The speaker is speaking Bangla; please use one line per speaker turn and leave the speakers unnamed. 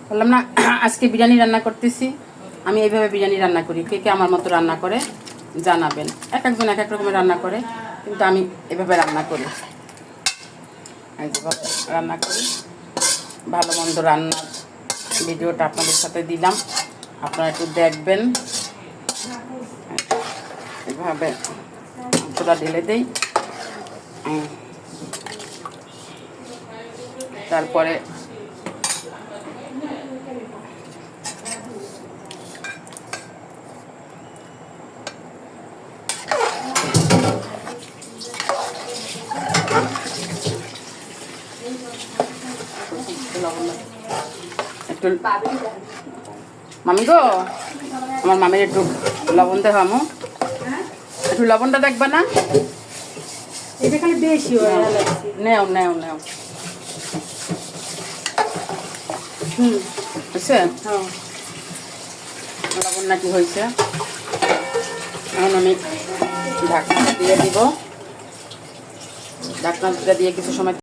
বললাম না আজকে বিরিয়ানি রান্না করতেছি। আমি এইভাবে বিরিয়ানি রান্না করি, কে কে আমার মতো রান্না করে জানাবেন। এক একজন এক এক রকমের রান্না করে, কিন্তু আমি এভাবে রান্না করি। যেভাবে রান্না করি, ভালো মন্দ রান্নার ভিডিওটা আপনাদের সাথে দিলাম, আপনারা একটু দেখবেন। এভাবে মাংসটা ঢেলে দেই, তারপরে একটু মামি গো, আমার মামির একটু লবণ দেখামো, একটু লবণটা দেখবা না?
এটা খালি বেশি
নেও নেও নেও। হয়েছে? লবণ নাকি হয়েছে। এখন আমি ঢাকনা দিয়ে দিব, ঢাকনা দিয়ে কিছু সময়